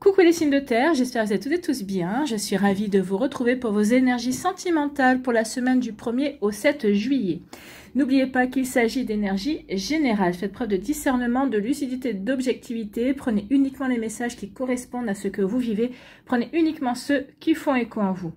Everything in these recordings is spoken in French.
Coucou les signes de terre, j'espère que vous êtes toutes et tous bien. Je suis ravie de vous retrouver pour vos énergies sentimentales pour la semaine du 1er au 7 juillet. N'oubliez pas qu'il s'agit d'énergie générale. Faites preuve de discernement, de lucidité, d'objectivité. Prenez uniquement les messages qui correspondent à ce que vous vivez. Prenez uniquement ceux qui font écho en vous.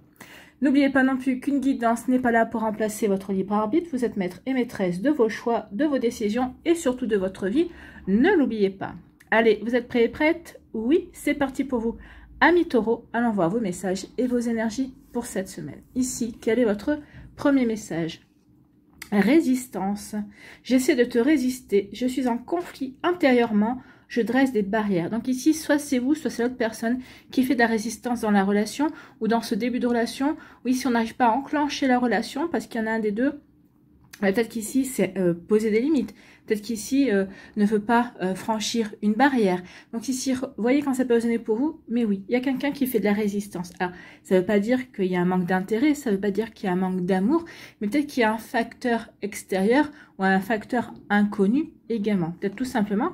N'oubliez pas non plus qu'une guidance n'est pas là pour remplacer votre libre arbitre. Vous êtes maître et maîtresse de vos choix, de vos décisions et surtout de votre vie. Ne l'oubliez pas. Allez, vous êtes prêts et prêtes? Oui, c'est parti pour vous. Amis taureaux, allons voir vos messages et vos énergies pour cette semaine. Ici, quel est votre premier message? Résistance. J'essaie de te résister. Je suis en conflit intérieurement. Je dresse des barrières. Donc ici, soit c'est vous, soit c'est l'autre personne qui fait de la résistance dans la relation ou dans ce début de relation. Oui, si on n'arrive pas à enclencher la relation parce qu'il y en a un des deux, peut-être qu'ici, c'est poser des limites. Peut-être qu'ici, ne veut pas franchir une barrière. Donc ici, vous voyez quand ça peut résonner pour vous, mais oui, il y a quelqu'un qui fait de la résistance. Alors, ça ne veut pas dire qu'il y a un manque d'intérêt, ça ne veut pas dire qu'il y a un manque d'amour, mais peut-être qu'il y a un facteur extérieur ou un facteur inconnu également. Peut-être tout simplement,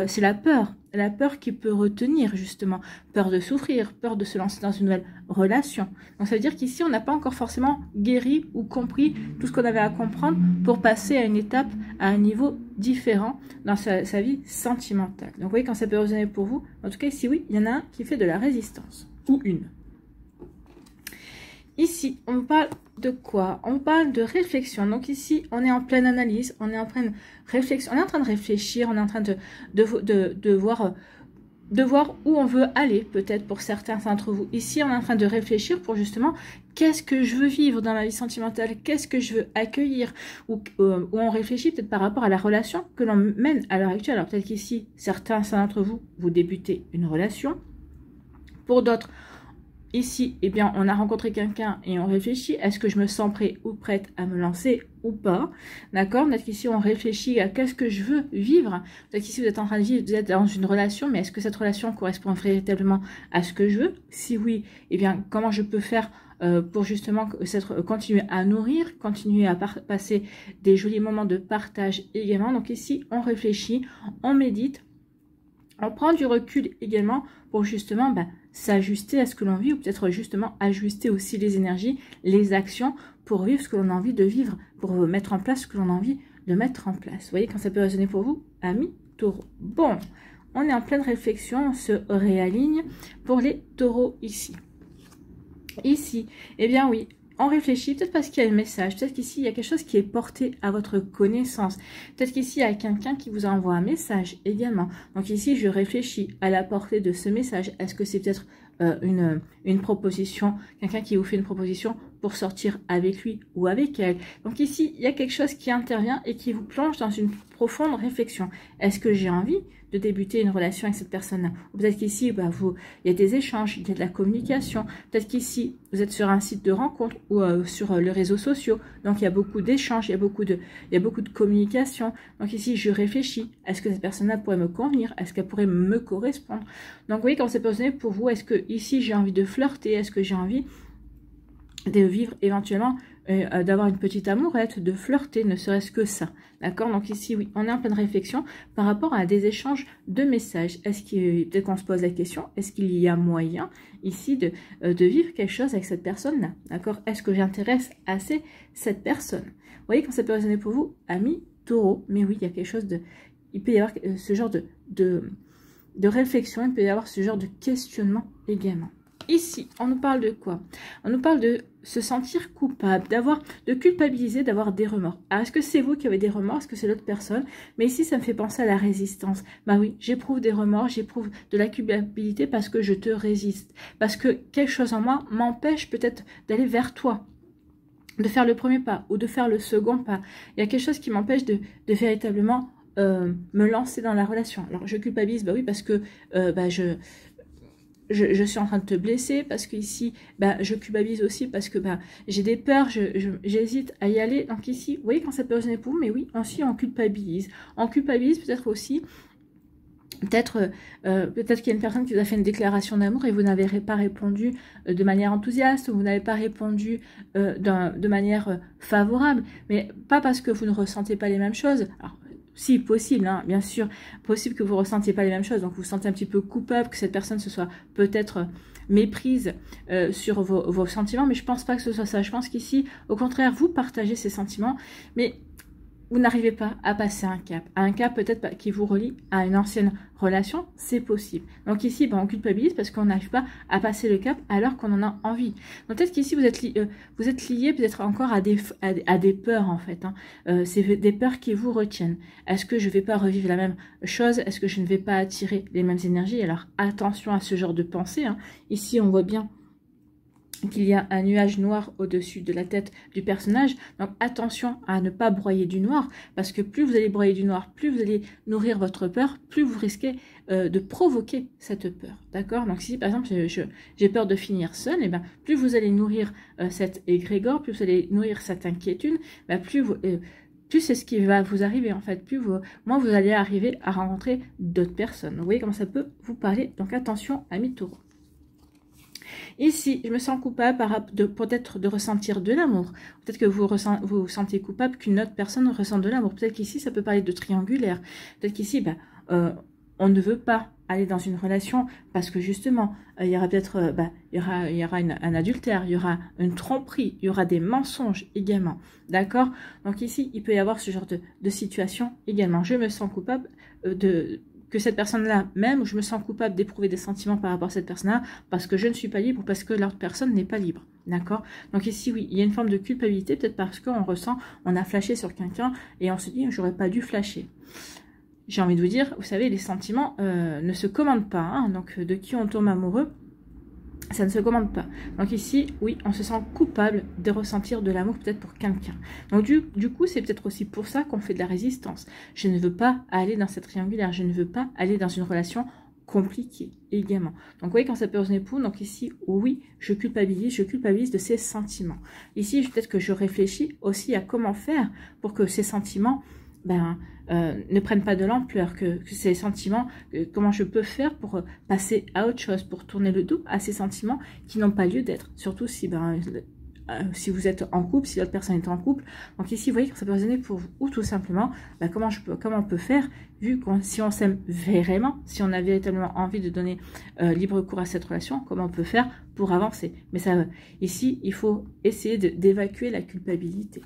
c'est la peur qui peut retenir justement, peur de souffrir, peur de se lancer dans une nouvelle relation. Donc ça veut dire qu'ici, on n'a pas encore forcément guéri ou compris tout ce qu'on avait à comprendre pour passer à une étape, à un niveau différent dans sa vie sentimentale. Donc vous voyez quand ça peut résonner pour vous, en tout cas ici oui, il y en a un qui fait de la résistance, ou une. Ici, on parle de quoi? On parle de réflexion. Donc ici, on est en pleine analyse, on est en pleine réflexion, on est en train de réfléchir, on est en train de voir où on veut aller, peut-être pour certains d'entre vous. Ici, on est en train de réfléchir pour justement, qu'est-ce que je veux vivre dans ma vie sentimentale? Qu'est-ce que je veux accueillir? Ou on réfléchit peut-être par rapport à la relation que l'on mène à l'heure actuelle. Alors peut-être qu'ici, certains d'entre vous, vous débutez une relation. Pour d'autres, ici, eh bien, on a rencontré quelqu'un et on réfléchit, est-ce que je me sens prêt ou prête à me lancer ou pas? D'accord? Peut-être qu'ici, on réfléchit à qu'est-ce que je veux vivre. Peut-être qu'ici, vous êtes en train de vivre, vous êtes dans une relation, mais est-ce que cette relation correspond véritablement à ce que je veux? Si oui, eh bien, comment je peux faire pour justement continuer à nourrir, continuer à passer des jolis moments de partage également. Donc ici, on réfléchit, on médite, on prend du recul également pour justement s'ajuster à ce que l'on vit ou peut-être justement ajuster aussi les énergies, les actions pour vivre ce que l'on a envie de vivre, pour mettre en place ce que l'on a envie de mettre en place. Vous voyez quand ça peut résonner pour vous, amis taureaux. Bon, on est en pleine réflexion, on se réaligne pour les taureaux ici. Ici, eh bien oui, on réfléchit, peut-être parce qu'il y a un message, peut-être qu'ici, il y a quelque chose qui est porté à votre connaissance. Peut-être qu'ici, il y a quelqu'un qui vous envoie un message également. Donc ici, je réfléchis à la portée de ce message. Est-ce que c'est peut-être une proposition, quelqu'un qui vous fait une proposition pour sortir avec lui ou avec elle? Donc ici, il y a quelque chose qui intervient et qui vous plonge dans une profonde réflexion. Est-ce que j'ai envie de débuter une relation avec cette personne-là? Ou peut-être qu'ici, il y a des échanges, il y a de la communication. Peut-être qu'ici, vous êtes sur un site de rencontre ou sur les réseaux sociaux. Donc, il y a beaucoup d'échanges, il y a beaucoup de communication. Donc ici, je réfléchis. Est-ce que cette personne-là pourrait me convenir? Est-ce qu'elle pourrait me correspondre? Donc, vous voyez, quand c'est posé pour vous, est-ce que ici, j'ai envie de flirter? Est-ce que j'ai envie de vivre éventuellement, d'avoir une petite amourette, de flirter, ne serait-ce que ça. D'accord? Donc ici, oui, on est en pleine réflexion par rapport à des échanges de messages. Est-ce qu'il peut-être qu'on se pose la question, est-ce qu'il y a moyen ici de vivre quelque chose avec cette personne-là? D'accord? Est-ce que j'intéresse assez cette personne? Vous voyez quand ça peut résonner pour vous, amis taureaux, mais oui, il y a quelque chose de... Il peut y avoir ce genre de réflexion, il peut y avoir ce genre de questionnement également. Ici, on nous parle de quoi? On nous parle de se sentir coupable, de culpabiliser, d'avoir des remords. Alors, est-ce que c'est vous qui avez des remords? Est-ce que c'est l'autre personne? Mais ici, ça me fait penser à la résistance. Bah oui, j'éprouve des remords, j'éprouve de la culpabilité parce que je te résiste. Parce que quelque chose en moi m'empêche peut-être d'aller vers toi, de faire le premier pas ou de faire le second pas. Il y a quelque chose qui m'empêche de véritablement me lancer dans la relation. Alors, je culpabilise, bah oui, parce que je suis en train de te blesser, parce que ici, je culpabilise aussi parce que j'ai des peurs, j'hésite à y aller. Donc ici, vous voyez quand ça peut résonner pour vous, mais oui, aussi on culpabilise. On culpabilise peut-être aussi, peut-être qu'il y a une personne qui vous a fait une déclaration d'amour et vous n'avez pas répondu de manière enthousiaste, ou vous n'avez pas répondu de manière favorable, mais pas parce que vous ne ressentez pas les mêmes choses. Alors, si possible, hein, bien sûr, possible que vous ne ressentiez pas les mêmes choses, donc vous vous sentez un petit peu coupable, que cette personne se soit peut-être méprise sur vos sentiments, mais je pense pas que ce soit ça. Je pense qu'ici, au contraire, vous partagez ces sentiments, mais vous n'arrivez pas à passer un cap peut-être qui vous relie à une ancienne relation, c'est possible. Donc ici, ben, on culpabilise parce qu'on n'arrive pas à passer le cap alors qu'on en a envie. Donc peut-être qu'ici, vous êtes lié peut-être encore à des peurs en fait. Hein. C'est des peurs qui vous retiennent. Est-ce que je ne vais pas revivre la même chose? Est-ce que je ne vais pas attirer les mêmes énergies? Alors attention à ce genre de pensée. Hein. Ici, on voit bien qu'il y a un nuage noir au-dessus de la tête du personnage. Donc attention à ne pas broyer du noir, parce que plus vous allez broyer du noir, plus vous allez nourrir votre peur, plus vous risquez de provoquer cette peur. D'accord? Donc si par exemple j'ai peur de finir seule, et ben, plus vous allez nourrir cette égrégore, plus vous allez nourrir cette inquiétude, ben, plus c'est ce qui va vous arriver en fait, moins vous allez arriver à rencontrer d'autres personnes. Vous voyez comment ça peut vous parler. Donc attention, amis taureaux. Ici, je me sens coupable peut-être de ressentir de l'amour. Peut-être que vous vous sentez coupable qu'une autre personne ressent de l'amour. Peut-être qu'ici, ça peut parler de triangulaire. Peut-être qu'ici, ben, on ne veut pas aller dans une relation parce que justement, il y aura peut-être il y aura un adultère, il y aura une tromperie, il y aura des mensonges également. D'accord? Donc ici, il peut y avoir ce genre de situation également. Je me sens coupable que cette personne-là, même où je me sens coupable d'éprouver des sentiments par rapport à cette personne-là, parce que je ne suis pas libre ou parce que l'autre personne n'est pas libre. D'accord? Donc ici, oui, il y a une forme de culpabilité, peut-être parce qu'on ressent, on a flashé sur quelqu'un et on se dit, j'aurais pas dû flasher. J'ai envie de vous dire, vous savez, les sentiments ne se commandent pas. Hein, donc, de qui on tombe amoureux, ça ne se commande pas. Donc ici, oui, on se sent coupable de ressentir de l'amour peut-être pour quelqu'un. Donc du coup, c'est peut-être aussi pour ça qu'on fait de la résistance. Je ne veux pas aller dans cette triangulaire. Je ne veux pas aller dans une relation compliquée également. Donc vous voyez quand ça peut résonner pour. Donc ici, oui, je culpabilise de ces sentiments. Ici, peut-être que je réfléchis aussi à comment faire pour que ces sentiments ne prennent pas de l'ampleur, que ces sentiments, comment je peux faire pour passer à autre chose, pour tourner le dos à ces sentiments qui n'ont pas lieu d'être. Surtout si, si vous êtes en couple, si l'autre personne est en couple. Donc ici, vous voyez que ça peut résonner pour vous. Ou tout simplement, comment on peut faire, vu que si on s'aime vraiment, si on a véritablement envie de donner libre cours à cette relation, comment on peut faire pour avancer. Mais ça, ici, il faut essayer d'évacuer la culpabilité.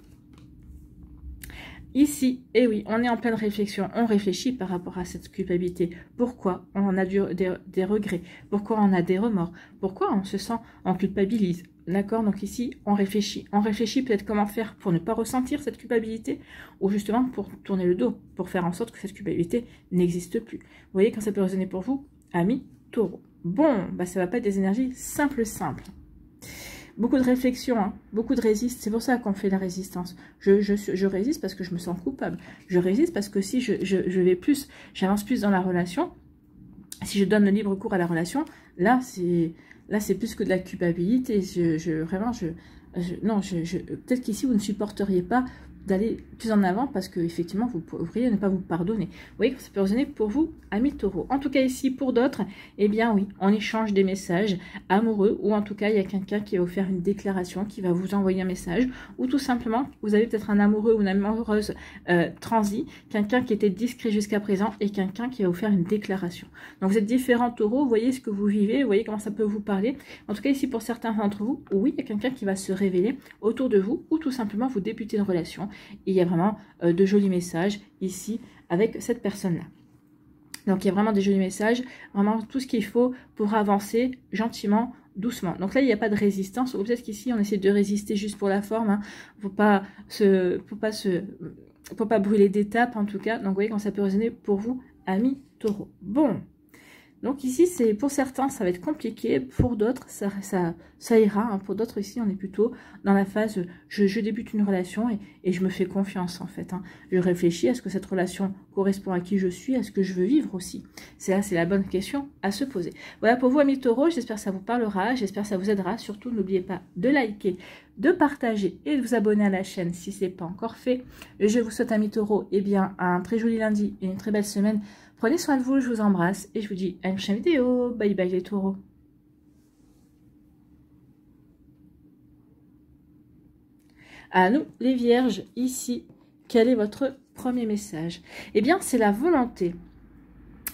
Ici, et oui, on est en pleine réflexion, on réfléchit par rapport à cette culpabilité. Pourquoi on a des regrets? Pourquoi on a des remords? Pourquoi on se sent, on culpabilise? D'accord? Donc ici, on réfléchit. On réfléchit peut-être comment faire pour ne pas ressentir cette culpabilité ou justement pour tourner le dos, pour faire en sorte que cette culpabilité n'existe plus. Vous voyez quand ça peut résonner pour vous, amis taureaux. Bon, ça va pas être des énergies simples. Beaucoup de réflexion, hein, beaucoup de résistance. C'est pour ça qu'on fait la résistance. Je résiste parce que je me sens coupable. Je résiste parce que si j'avance plus dans la relation, si je donne le libre cours à la relation, là c'est plus que de la culpabilité. Peut-être qu'ici vous ne supporteriez pas d'aller plus en avant parce que effectivement vous pourriez ne pas vous pardonner. Vous voyez que ça peut résonner pour vous, amis taureaux. En tout cas ici pour d'autres, eh bien oui, on échange des messages amoureux ou en tout cas il y a quelqu'un qui va vous faire une déclaration, qui va vous envoyer un message ou tout simplement vous avez peut-être un amoureux ou une amoureuse transi, quelqu'un qui était discret jusqu'à présent et quelqu'un qui va vous faire une déclaration. Donc vous êtes différents taureaux, vous voyez ce que vous vivez, vous voyez comment ça peut vous parler. En tout cas ici pour certains d'entre vous, oui, il y a quelqu'un qui va se révéler autour de vous ou tout simplement vous débutez une relation. Et il y a vraiment de jolis messages ici avec cette personne-là. Donc il y a vraiment des jolis messages, vraiment tout ce qu'il faut pour avancer gentiment, doucement. Donc là, il n'y a pas de résistance. Ou peut-être qu'ici, on essaie de résister juste pour la forme. Hein. Faut pas brûler d'étapes en tout cas. Donc vous voyez quand ça peut résonner pour vous, amis taureaux. Bon. Donc ici, c'est pour certains, ça va être compliqué. Pour d'autres, ça ira. Hein. Pour d'autres, ici, on est plutôt dans la phase, je débute une relation et je me fais confiance, en fait. Hein. Je réfléchis à ce que cette relation correspond à qui je suis, à ce que je veux vivre aussi. C'est la bonne question à se poser. Voilà pour vous, amis taureaux. J'espère que ça vous parlera. J'espère que ça vous aidera. Surtout, n'oubliez pas de liker, de partager et de vous abonner à la chaîne si ce n'est pas encore fait. Je vous souhaite, amis taureaux, un très joli lundi et une très belle semaine. Prenez soin de vous, je vous embrasse et je vous dis à une prochaine vidéo. Bye bye les taureaux. À nous les vierges, ici, quel est votre premier message? Eh bien, c'est la volonté.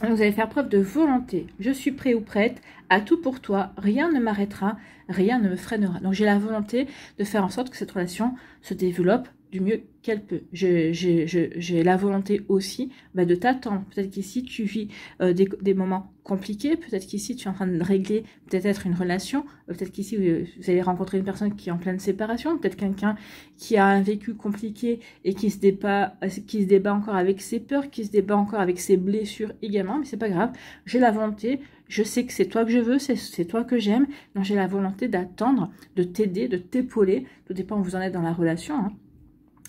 Vous allez faire preuve de volonté. Je suis prêt ou prête à tout pour toi. Rien ne m'arrêtera, rien ne me freinera. Donc, j'ai la volonté de faire en sorte que cette relation se développe du mieux qu'elle peut. J'ai la volonté aussi de t'attendre. Peut-être qu'ici, tu vis des moments compliqués. Peut-être qu'ici, tu es en train de régler peut-être une relation. Peut-être qu'ici, vous allez rencontrer une personne qui est en pleine séparation. Peut-être quelqu'un qui a un vécu compliqué et qui se débat encore avec ses peurs, qui se débat encore avec ses blessures également. Mais c'est pas grave. J'ai la volonté. Je sais que c'est toi que je veux, c'est toi que j'aime. Donc, j'ai la volonté d'attendre, de t'aider, de t'épauler. Tout dépend où vous en êtes dans la relation, hein.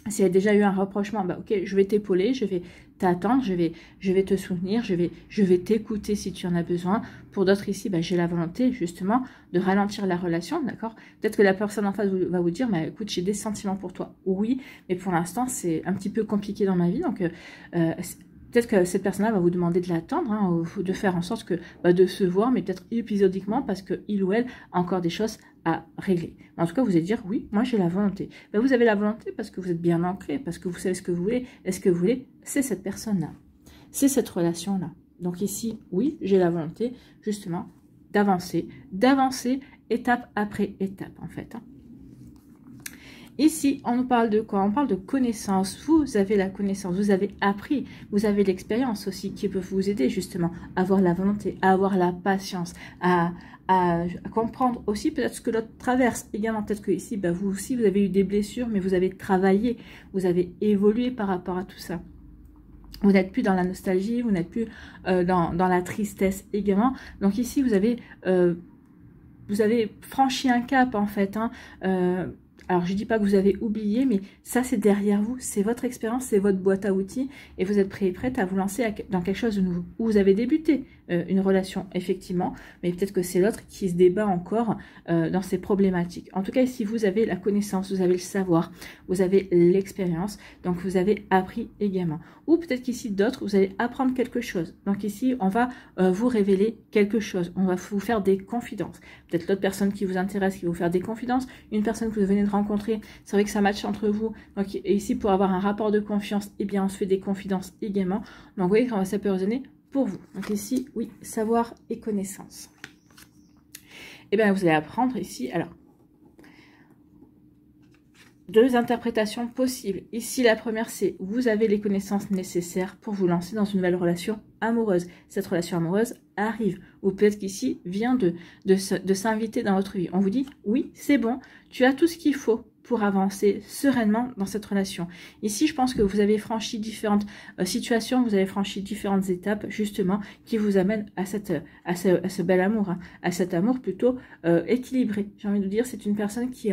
S'il y a déjà eu un rapprochement, ok, je vais t'épauler, je vais t'attendre, je vais te soutenir, je vais t'écouter si tu en as besoin. Pour d'autres ici, j'ai la volonté justement de ralentir la relation, d'accord? Peut-être que la personne en face va vous dire, écoute, j'ai des sentiments pour toi. Oui, mais pour l'instant, c'est un petit peu compliqué dans ma vie, donc peut-être que cette personne-là va vous demander de l'attendre, hein, de faire en sorte que de se voir, mais peut-être épisodiquement parce qu'il ou elle a encore des choses à régler. En tout cas, vous allez dire, oui, moi j'ai la volonté. Vous avez la volonté parce que vous êtes bien ancré, parce que vous savez ce que vous voulez. Et ce que vous voulez, c'est cette personne-là. C'est cette relation-là. Donc ici, oui, j'ai la volonté, justement, d'avancer étape après étape, en fait. Ici, on nous parle de quoi? On parle de connaissance. Vous avez la connaissance, vous avez appris, vous avez l'expérience aussi qui peut vous aider justement à avoir la volonté, à avoir la patience, à comprendre aussi peut-être ce que l'autre traverse. Également, peut-être que ici, vous aussi, vous avez eu des blessures, mais vous avez travaillé, vous avez évolué par rapport à tout ça. Vous n'êtes plus dans la nostalgie, vous n'êtes plus dans la tristesse également. Donc ici, vous avez franchi un cap en fait, hein. Alors, je ne dis pas que vous avez oublié, mais ça, c'est derrière vous. C'est votre expérience, c'est votre boîte à outils. Et vous êtes prêt et prête à vous lancer dans quelque chose de nouveau. Où vous avez débuté une relation, effectivement. Mais peut-être que c'est l'autre qui se débat encore dans ses problématiques. En tout cas, ici, vous avez la connaissance, vous avez le savoir, vous avez l'expérience. Donc, vous avez appris également. Ou peut-être qu'ici, d'autres, vous allez apprendre quelque chose. Donc, ici, on va vous révéler quelque chose. On va vous faire des confidences. Peut-être l'autre personne qui vous intéresse, qui va vous faire des confidences. Une personne que vous venez de rencontrer, c'est vrai que ça matche entre vous. Donc, et ici, pour avoir un rapport de confiance, eh bien, on se fait des confidences également. Donc, vous voyez comment ça peut résonner pour vous. Donc, ici, oui, savoir et connaissance. Eh bien, vous allez apprendre ici, alors, deux interprétations possibles. Ici, la première, c'est vous avez les connaissances nécessaires pour vous lancer dans une nouvelle relation amoureuse. Cette relation amoureuse arrive. Ou peut-être qu'ici, vient de s'inviter dans votre vie. On vous dit, oui, c'est bon, tu as tout ce qu'il faut pour avancer sereinement dans cette relation. Ici, je pense que vous avez franchi différentes situations, vous avez franchi différentes étapes, justement, qui vous amènent à ce bel amour, hein, à cet amour plutôt équilibré. J'ai envie de vous dire, c'est une personne qui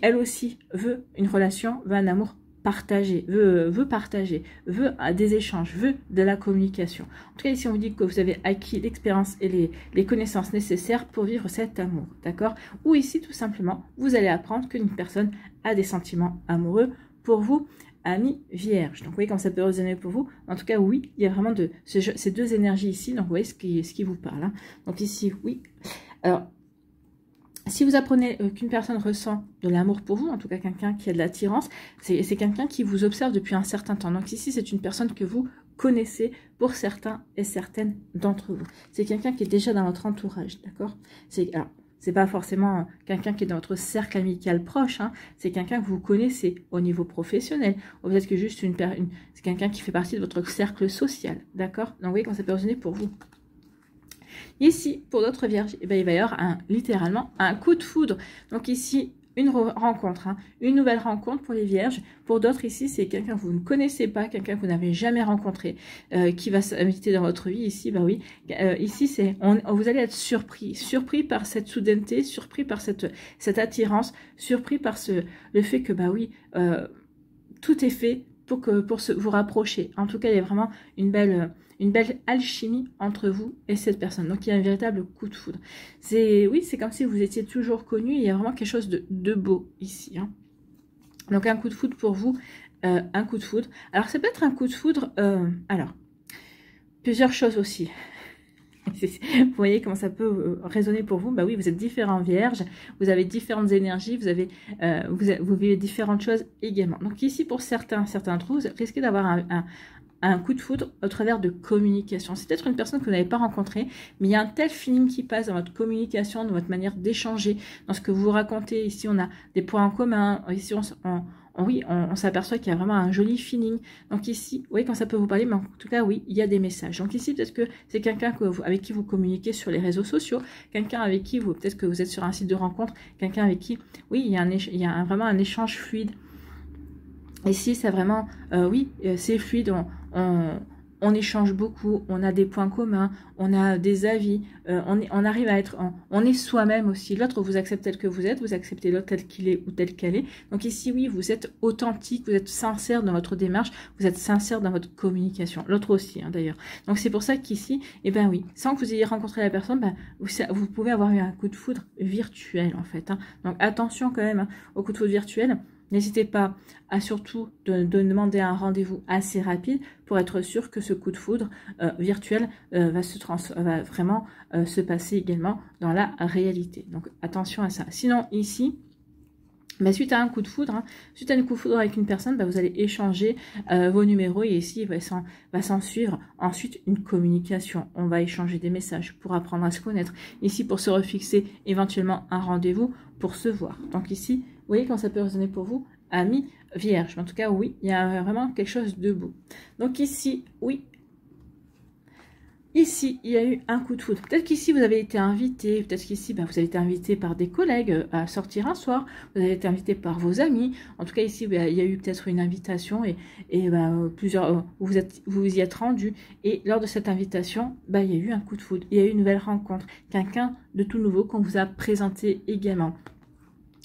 elle aussi veut une relation, veut un amour partagé, veut partager, veut des échanges, veut de la communication. En tout cas, ici, on vous dit que vous avez acquis l'expérience et les connaissances nécessaires pour vivre cet amour, d'accord? Ou ici, tout simplement, vous allez apprendre qu'une personne a des sentiments amoureux pour vous, amis vierge. Donc, vous voyez comment ça peut résonner pour vous. En tout cas, oui, il y a vraiment ces deux énergies ici. Donc, vous voyez ce qui vous parle, hein. Donc, ici, oui. Alors, si vous apprenez qu'une personne ressent de l'amour pour vous, en tout cas quelqu'un qui a de l'attirance, c'est quelqu'un qui vous observe depuis un certain temps. Donc ici, c'est une personne que vous connaissez pour certains et certaines d'entre vous. C'est quelqu'un qui est déjà dans votre entourage, d'accord? C'est pas forcément quelqu'un qui est dans votre cercle amical proche, hein. C'est quelqu'un que vous connaissez au niveau professionnel. Ou peut-être que juste c'est quelqu'un qui fait partie de votre cercle social, d'accord? Donc vous voyez comment ça peut résonner pour vous. Ici, pour d'autres vierges, il va y avoir littéralement un coup de foudre. Donc ici, une rencontre, hein, une nouvelle rencontre pour les vierges. Pour d'autres ici, c'est quelqu'un que vous ne connaissez pas, quelqu'un que vous n'avez jamais rencontré, qui va s'inviter dans votre vie. Ici, oui, ici, vous allez être surpris par cette soudaineté, surpris par cette attirance, surpris par le fait que, oui, tout est fait pour vous rapprocher. En tout cas, il y a vraiment une belle alchimie entre vous et cette personne. Donc, il y a un véritable coup de foudre. Oui, c'est comme si vous étiez toujours connus. Il y a vraiment quelque chose de beau ici, hein. Donc, un coup de foudre pour vous, un coup de foudre. Alors, ça peut être un coup de foudre, alors, plusieurs choses aussi. Vous voyez comment ça peut résonner pour vous. Bah oui, vous êtes différents vierges, vous avez différentes énergies, vous avez vous vivez différentes choses également. Donc ici, pour certains d'entre vous, vous risquez d'avoir un coup de foudre au travers de communication. C'est peut-être une personne que vous n'avez pas rencontrée, mais il y a un tel feeling qui passe dans votre communication, dans votre manière d'échanger, dans ce que vous racontez. Ici, on a des points en commun. Ici, on s'aperçoit qu'il y a vraiment un joli feeling. Donc ici, oui, quand ça peut vous parler, mais en tout cas, oui, il y a des messages. Donc ici, peut-être que c'est quelqu'un avec qui vous communiquez sur les réseaux sociaux, quelqu'un avec qui peut-être que vous êtes sur un site de rencontre, quelqu'un avec qui, oui, il y a vraiment un échange fluide. Ici, c'est vraiment, oui, c'est fluide, on échange beaucoup, on a des points communs, on a des avis, on arrive à être, on est soi-même aussi. L'autre vous accepte tel que vous êtes, vous acceptez l'autre tel qu'il est ou tel qu'elle est. Donc ici, oui, vous êtes authentique, vous êtes sincère dans votre démarche, vous êtes sincère dans votre communication. L'autre aussi, hein, d'ailleurs. Donc c'est pour ça qu'ici, eh ben oui, sans que vous ayez rencontré la personne, ben, vous pouvez avoir eu un coup de foudre virtuel, en fait. Hein. Donc attention quand même au coup de foudre virtuel. N'hésitez pas à surtout de demander un rendez-vous assez rapide pour être sûr que ce coup de foudre virtuel va vraiment se passer également dans la réalité. Donc attention à ça. Sinon ici, bah, suite à un coup de foudre, suite à un coup de foudre avec une personne, bah, vous allez échanger vos numéros et ici va s'en suivre ensuite une communication. On va échanger des messages pour apprendre à se connaître. Ici pour se refixer éventuellement un rendez-vous pour se voir. Donc ici, vous voyez quand ça peut résonner pour vous, amis vierges. En tout cas, oui, il y a vraiment quelque chose de beau. Donc ici, oui. Ici, il y a eu un coup de foudre. Peut-être qu'ici, vous avez été invité. Peut-être qu'ici, bah, vous avez été invité par des collègues à sortir un soir. Vous avez été invité par vos amis. En tout cas, ici, bah, il y a eu peut-être une invitation et bah, plusieurs, vous y êtes rendu. Et lors de cette invitation, bah, il y a eu un coup de foudre. Il y a eu une nouvelle rencontre. Quelqu'un de tout nouveau qu'on vous a présenté également.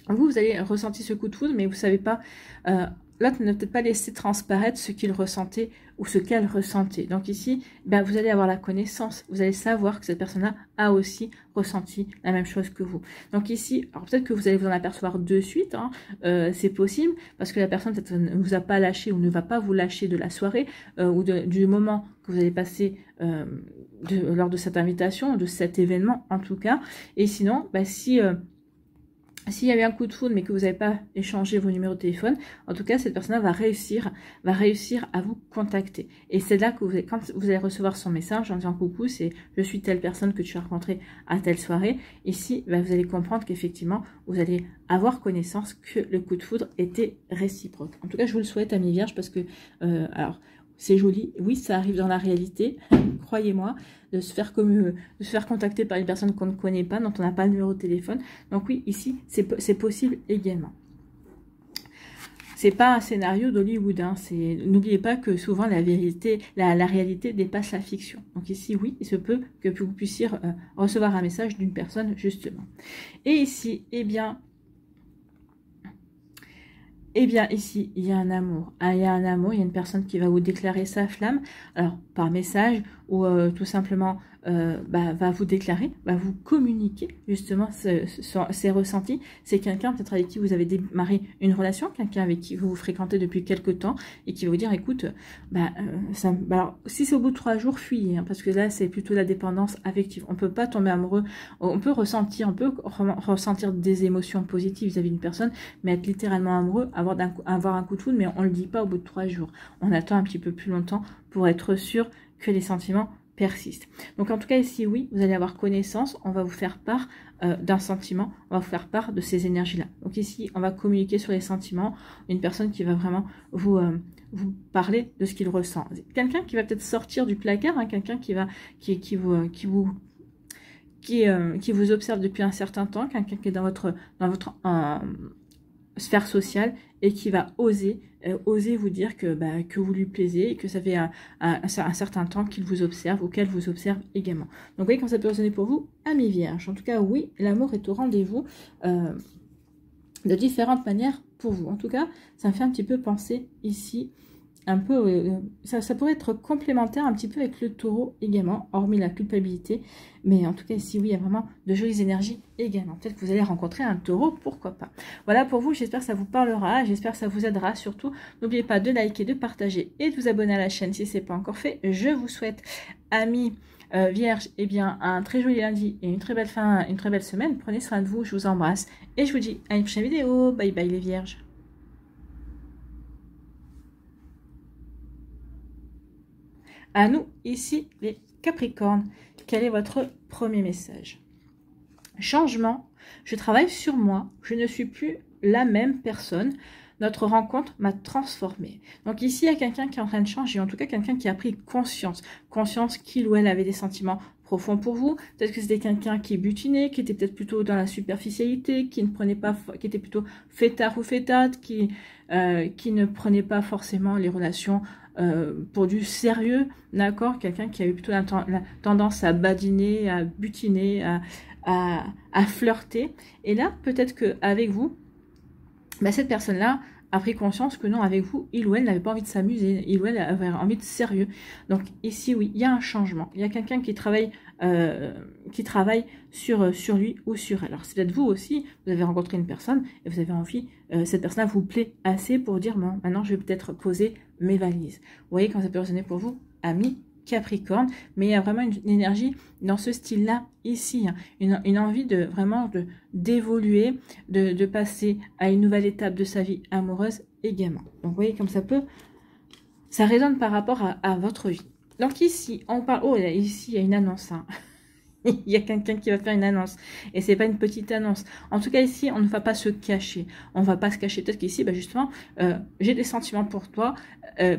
Vous allez ressentir ce coup de foudre, mais vous ne savez pas, l'autre n'a peut-être pas laissé transparaître ce qu'il ressentait ou ce qu'elle ressentait. Donc ici, ben, vous allez avoir la connaissance, vous allez savoir que cette personne-là a aussi ressenti la même chose que vous. Donc ici, alors peut-être que vous allez vous en apercevoir de suite, hein, c'est possible, parce que la personne peut-être ne vous a pas lâché ou ne va pas vous lâcher de la soirée ou du moment que vous allez passer lors de cette invitation, de cet événement en tout cas. Et sinon, ben, s'il y a eu un coup de foudre mais que vous n'avez pas échangé vos numéros de téléphone, en tout cas, cette personne va réussir à vous contacter. Et c'est là que quand vous allez recevoir son message en disant coucou, c'est je suis telle personne que tu as rencontrée à telle soirée. Ici, bah, vous allez comprendre qu'effectivement, vous allez avoir connaissance que le coup de foudre était réciproque. En tout cas, je vous le souhaite, amis vierges, parce que, alors, c'est joli, oui, ça arrive dans la réalité, croyez-moi, de se faire contacter par une personne qu'on ne connaît pas, dont on n'a pas le numéro de téléphone. Donc oui, ici, c'est possible également. C'est pas un scénario d'Hollywood, hein, n'oubliez pas que souvent la réalité dépasse la fiction. Donc ici, oui, il se peut que vous puissiez recevoir un message d'une personne, justement. Et ici, eh bien, ici, il y a un amour. Il y a un amour, il y a une personne qui va vous déclarer sa flamme. Alors, par message ou tout simplement va vous déclarer, va vous communiquer justement ses ressentis. C'est quelqu'un peut-être avec qui vous avez démarré une relation, quelqu'un avec qui vous vous fréquentez depuis quelques temps et qui va vous dire, écoute, alors, si c'est au bout de 3 jours, fuyez, hein, parce que là, c'est plutôt la dépendance affective. On ne peut pas tomber amoureux, on peut ressentir des émotions positives vis-à-vis d'une personne, mais être littéralement amoureux, avoir un coup de foudre, mais on ne le dit pas au bout de 3 jours. On attend un petit peu plus longtemps pour être sûr que les sentiments persistent. Donc en tout cas ici, oui, vous allez avoir connaissance, on va vous faire part d'un sentiment, on va vous faire part de ces énergies-là. Donc ici, on va communiquer sur les sentiments, une personne qui va vraiment vous parler de ce qu'il ressent. Quelqu'un qui va peut-être sortir du placard, hein, quelqu'un qui vous observe depuis un certain temps, quelqu'un qui est dans votre sphère sociale et qui va oser vous dire que vous lui plaisez et que ça fait un certain temps qu'il vous observe ou qu'elle vous observe également. Donc vous voyez quand ça peut résonner pour vous, amis vierges. En tout cas, oui, l'amour est au rendez-vous de différentes manières pour vous. En tout cas, ça me fait un petit peu penser ici un peu, ça pourrait être complémentaire un petit peu avec le taureau également, hormis la culpabilité. Mais en tout cas, ici, oui, il y a vraiment de jolies énergies également. Peut-être que vous allez rencontrer un taureau, pourquoi pas. Voilà pour vous, j'espère que ça vous parlera, j'espère que ça vous aidera. Surtout, n'oubliez pas de liker, de partager et de vous abonner à la chaîne si ce n'est pas encore fait. Je vous souhaite, amis Vierge, eh bien, un très joli lundi et une très belle semaine. Prenez soin de vous, je vous embrasse. Et je vous dis à une prochaine vidéo. Bye bye les Vierges. À nous, ici, les Capricornes. Quel est votre premier message? Changement. Je travaille sur moi. Je ne suis plus la même personne. Notre rencontre m'a transformée. Donc ici, il y a quelqu'un qui est en train de changer. En tout cas, quelqu'un qui a pris conscience. Conscience qu'il ou elle avait des sentiments profonds pour vous. Peut-être que c'était quelqu'un qui butinait, qui était peut-être plutôt dans la superficialité, qui ne prenait pas, qui était plutôt fêtard ou fêtade, qui ne prenait pas forcément les relations pour du sérieux, d'accord? Quelqu'un qui avait plutôt la tendance à badiner, à butiner, à flirter. Et là, peut-être qu'avec vous, bah, cette personne-là a pris conscience que non, avec vous, il ou elle n'avait pas envie de s'amuser, il ou elle avait envie de sérieux. Donc ici, oui, il y a un changement. Il y a quelqu'un qui travaille sur lui ou sur elle. Alors c'est peut-être vous aussi, vous avez rencontré une personne et vous avez envie, cette personne-là vous plaît assez pour dire, bon, maintenant je vais peut-être poser mes valises. Vous voyez quand ça peut résonner pour vous, amis Capricorne, mais il y a vraiment une énergie dans ce style-là ici, hein, une envie de vraiment d'évoluer, de passer à une nouvelle étape de sa vie amoureuse également. Donc vous voyez comme ça résonne par rapport à votre vie. Donc ici, on parle, oh là, ici il y a une annonce, hein. Il y a quelqu'un qui va faire une annonce. Et c'est pas une petite annonce. En tout cas, ici, on ne va pas se cacher. On ne va pas se cacher. Peut-être qu'ici, bah, justement, j'ai des sentiments pour toi.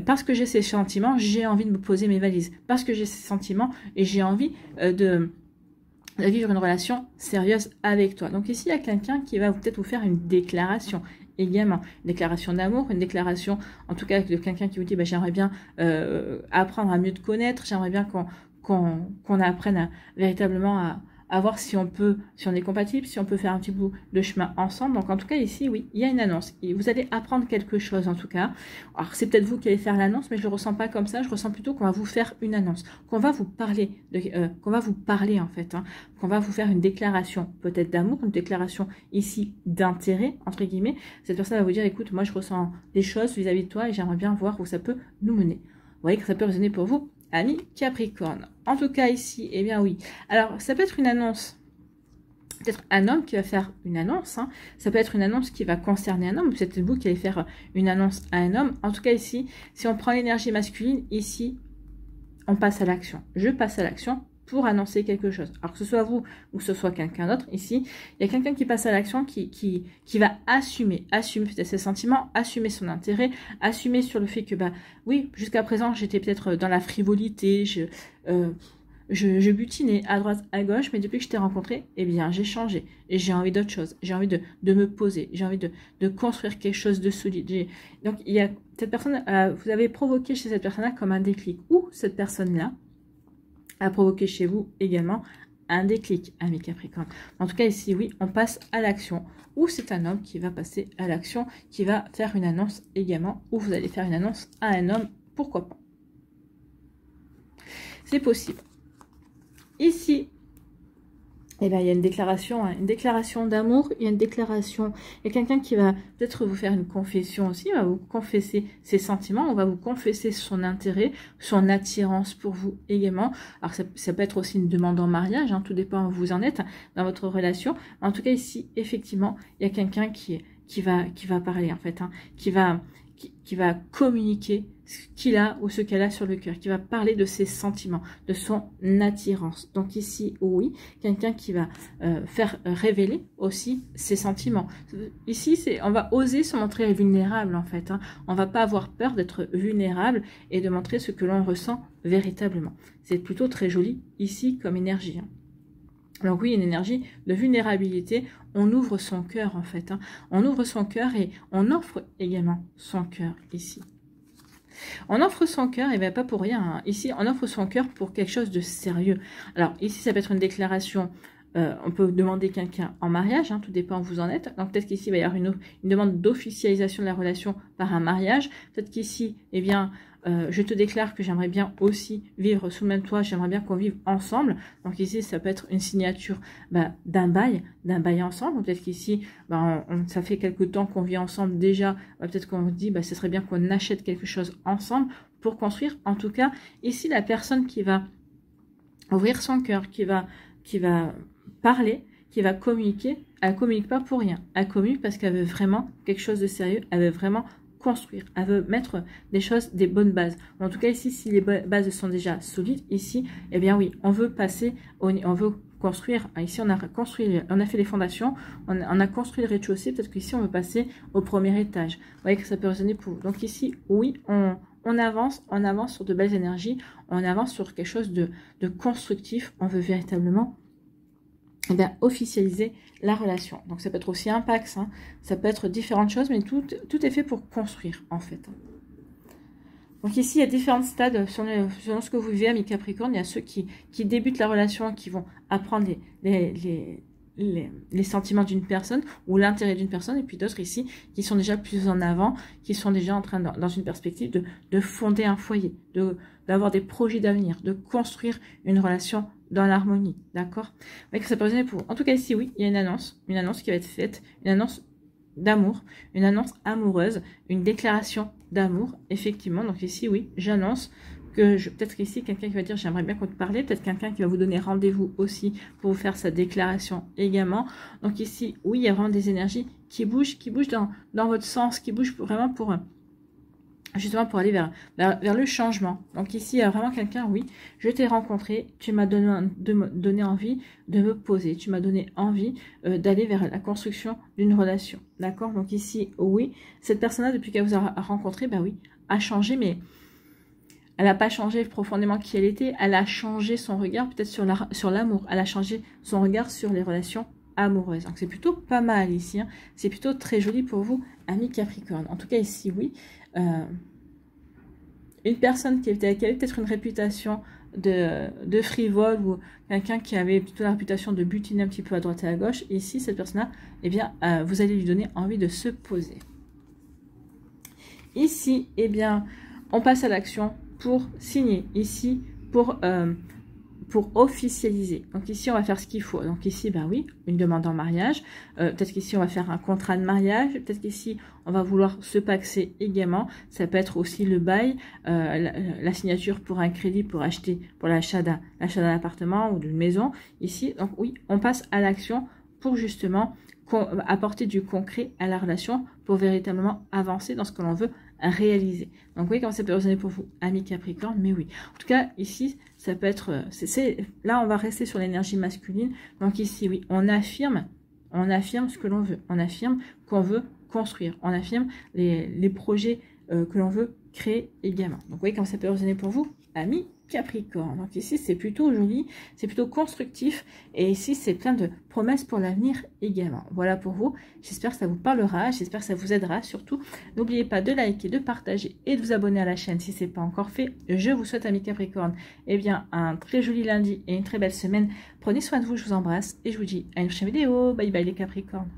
Parce que j'ai ces sentiments, j'ai envie de me poser mes valises. Parce que j'ai ces sentiments et j'ai envie de vivre une relation sérieuse avec toi. Donc ici, il y a quelqu'un qui va peut-être vous faire une déclaration. Également, une déclaration d'amour, une déclaration, en tout cas, de quelqu'un qui vous dit, bah, j'aimerais bien apprendre à mieux te connaître, j'aimerais bien qu'on apprenne véritablement à voir si on est compatible, si on peut faire un petit bout de chemin ensemble. Donc en tout cas ici, oui, il y a une annonce. Et vous allez apprendre quelque chose en tout cas. Alors c'est peut-être vous qui allez faire l'annonce, mais je ne le ressens pas comme ça. Je ressens plutôt qu'on va vous faire une annonce, qu'on va vous parler, qu'on va vous parler en fait, hein, qu'on va vous faire une déclaration peut-être d'amour, une déclaration ici d'intérêt, entre guillemets. Cette personne va vous dire, écoute, moi je ressens des choses vis-à-vis de toi et j'aimerais bien voir où ça peut nous mener. Vous voyez que ça peut résonner pour vous, amis Capricorne. En tout cas ici, eh bien oui. Alors ça peut être une annonce, peut-être un homme qui va faire une annonce, hein. Ça peut être une annonce qui va concerner un homme, peut-être vous qui allez faire une annonce à un homme. En tout cas ici, si on prend l'énergie masculine, ici, on passe à l'action. Je passe à l'action pour annoncer quelque chose. Alors que ce soit vous ou que ce soit quelqu'un d'autre, ici, il y a quelqu'un qui passe à l'action qui va assumer peut-être ses sentiments, assumer son intérêt, assumer sur le fait que, bah oui, jusqu'à présent, j'étais peut-être dans la frivolité, je butinais à droite, à gauche, mais depuis que je t'ai rencontré, eh bien, j'ai changé. Et j'ai envie d'autre chose. J'ai envie de me poser. J'ai envie de construire quelque chose de solide. Donc, il y a cette personne, vous avez provoqué chez cette personne-là comme un déclic. Ou cette personne-là a provoqué chez vous également un déclic, amis Capricorne. En tout cas, ici, oui, on passe à l'action. Ou c'est un homme qui va passer à l'action, qui va faire une annonce également. Ou vous allez faire une annonce à un homme, pourquoi pas. C'est possible. Ici, eh bien, il y a une déclaration d'amour, il y a une déclaration, il y a quelqu'un qui va peut-être vous faire une confession aussi, il va vous confesser ses sentiments, on va vous confesser son intérêt, son attirance pour vous également. Alors ça peut être aussi une demande en mariage, hein, tout dépend où vous en êtes dans votre relation. En tout cas ici, effectivement, il y a quelqu'un qui va parler en fait, hein, qui va communiquer ce qu'il a ou ce qu'elle a sur le cœur, qui va parler de ses sentiments, de son attirance. Donc ici, oui, quelqu'un qui va faire révéler aussi ses sentiments. Ici, on va oser se montrer vulnérable en fait, hein. On va pas avoir peur d'être vulnérable et de montrer ce que l'on ressent véritablement. C'est plutôt très joli ici comme énergie, hein. Donc oui, une énergie de vulnérabilité, on ouvre son cœur en fait, hein. On ouvre son cœur et on offre également son cœur ici. On offre son cœur, et bien pas pour rien, hein. Ici, on offre son cœur pour quelque chose de sérieux. Alors ici, ça peut être une déclaration, on peut demander quelqu'un en mariage, hein, tout dépend où vous en êtes. Donc peut-être qu'ici, il va y avoir une demande d'officialisation de la relation par un mariage. Peut-être qu'ici, eh bien, je te déclare que j'aimerais bien aussi vivre sous le même toit, j'aimerais bien qu'on vive ensemble. Donc ici, ça peut être une signature d'un bail ensemble. Peut-être qu'ici, ça fait quelque temps qu'on vit ensemble déjà. Peut-être qu'on dit, ce serait bien qu'on achète quelque chose ensemble pour construire. En tout cas, ici, la personne qui va ouvrir son cœur, qui va parler, qui va communiquer. Elle communique pas pour rien. Elle communique parce qu'elle veut vraiment quelque chose de sérieux. Elle veut vraiment construire. Elle veut mettre des choses, des bonnes bases. En tout cas, ici, si les bases sont déjà solides, ici, eh bien oui, on veut passer, on veut construire. Ici, on a construit, on a fait les fondations, on a construit le rez-de-chaussée. Peut-être qu'ici, on veut passer au premier étage. Vous voyez que ça peut résonner pour vous. Donc ici, oui, on avance sur de belles énergies, on avance sur quelque chose de constructif. On veut véritablement officialiser la relation. Donc ça peut être aussi un pax, hein. Ça peut être différentes choses, mais tout est fait pour construire en fait. Donc ici, il y a différents stades selon ce que vous vivez, amis Capricorne. Il y a ceux qui débutent la relation, qui vont apprendre les sentiments d'une personne ou l'intérêt d'une personne, et puis d'autres ici qui sont déjà plus en avant, qui sont déjà en train, dans une perspective de fonder un foyer, d'avoir des projets d'avenir, de construire une relation dans l'harmonie, d'accord? Vous voyez que ça peut résonner pour vous. En tout cas ici, oui, il y a une annonce qui va être faite, une annonce d'amour, une annonce amoureuse, une déclaration d'amour, effectivement. Donc ici, oui, j'annonce que peut-être qu'ici, quelqu'un qui va dire j'aimerais bien qu'on te parle, peut-être quelqu'un qui va vous donner rendez-vous aussi pour vous faire sa déclaration également. Donc ici, oui, il y a vraiment des énergies qui bougent dans votre sens, qui bougent vraiment pour justement pour aller vers le changement. Donc ici, il y a vraiment quelqu'un, oui, je t'ai rencontré, tu m'as donné envie de me poser, tu m'as donné envie d'aller vers la construction d'une relation. D'accord? Donc ici, oui, cette personne-là, depuis qu'elle vous a rencontré, ben oui, a changé, mais elle n'a pas changé profondément qui elle était, elle a changé son regard peut-être sur l'amour, elle a changé son regard sur les relations amoureuses. Donc c'est plutôt pas mal ici, hein. C'est plutôt très joli pour vous, amis Capricorne. En tout cas ici, oui, une personne qui avait peut-être une réputation de frivole ou quelqu'un qui avait plutôt la réputation de butiner un petit peu à droite et à gauche, et ici, cette personne-là, eh bien, vous allez lui donner envie de se poser. Ici, eh bien, on passe à l'action pour signer. Ici, pour officialiser. Donc ici, on va faire ce qu'il faut. Donc ici, ben oui, une demande en mariage. Peut-être qu'ici, on va faire un contrat de mariage. Peut-être qu'ici, on va vouloir se paxer également. Ça peut être aussi le bail, la signature pour un crédit pour l'achat d'un appartement ou d'une maison. Ici, donc oui, on passe à l'action pour justement apporter du concret à la relation pour véritablement avancer dans ce que l'on veut réaliser. Donc oui, comment ça peut résonner pour vous, amis Capricorne, mais oui. En tout cas, ici, ça peut être... là, on va rester sur l'énergie masculine. Donc ici, oui, on affirme ce que l'on veut. On affirme qu'on veut construire. On affirme les projets que l'on veut créer également. Donc vous voyez comment ça peut résonner pour vous, amis Capricorne. Donc ici, c'est plutôt joli, c'est plutôt constructif. Et ici, c'est plein de promesses pour l'avenir également. Voilà pour vous. J'espère que ça vous parlera. J'espère que ça vous aidera. Surtout, n'oubliez pas de liker, de partager et de vous abonner à la chaîne si ce n'est pas encore fait. Je vous souhaite, amis Capricorne, eh bien, un très joli lundi et une très belle semaine. Prenez soin de vous, je vous embrasse et je vous dis à une prochaine vidéo. Bye bye les Capricornes.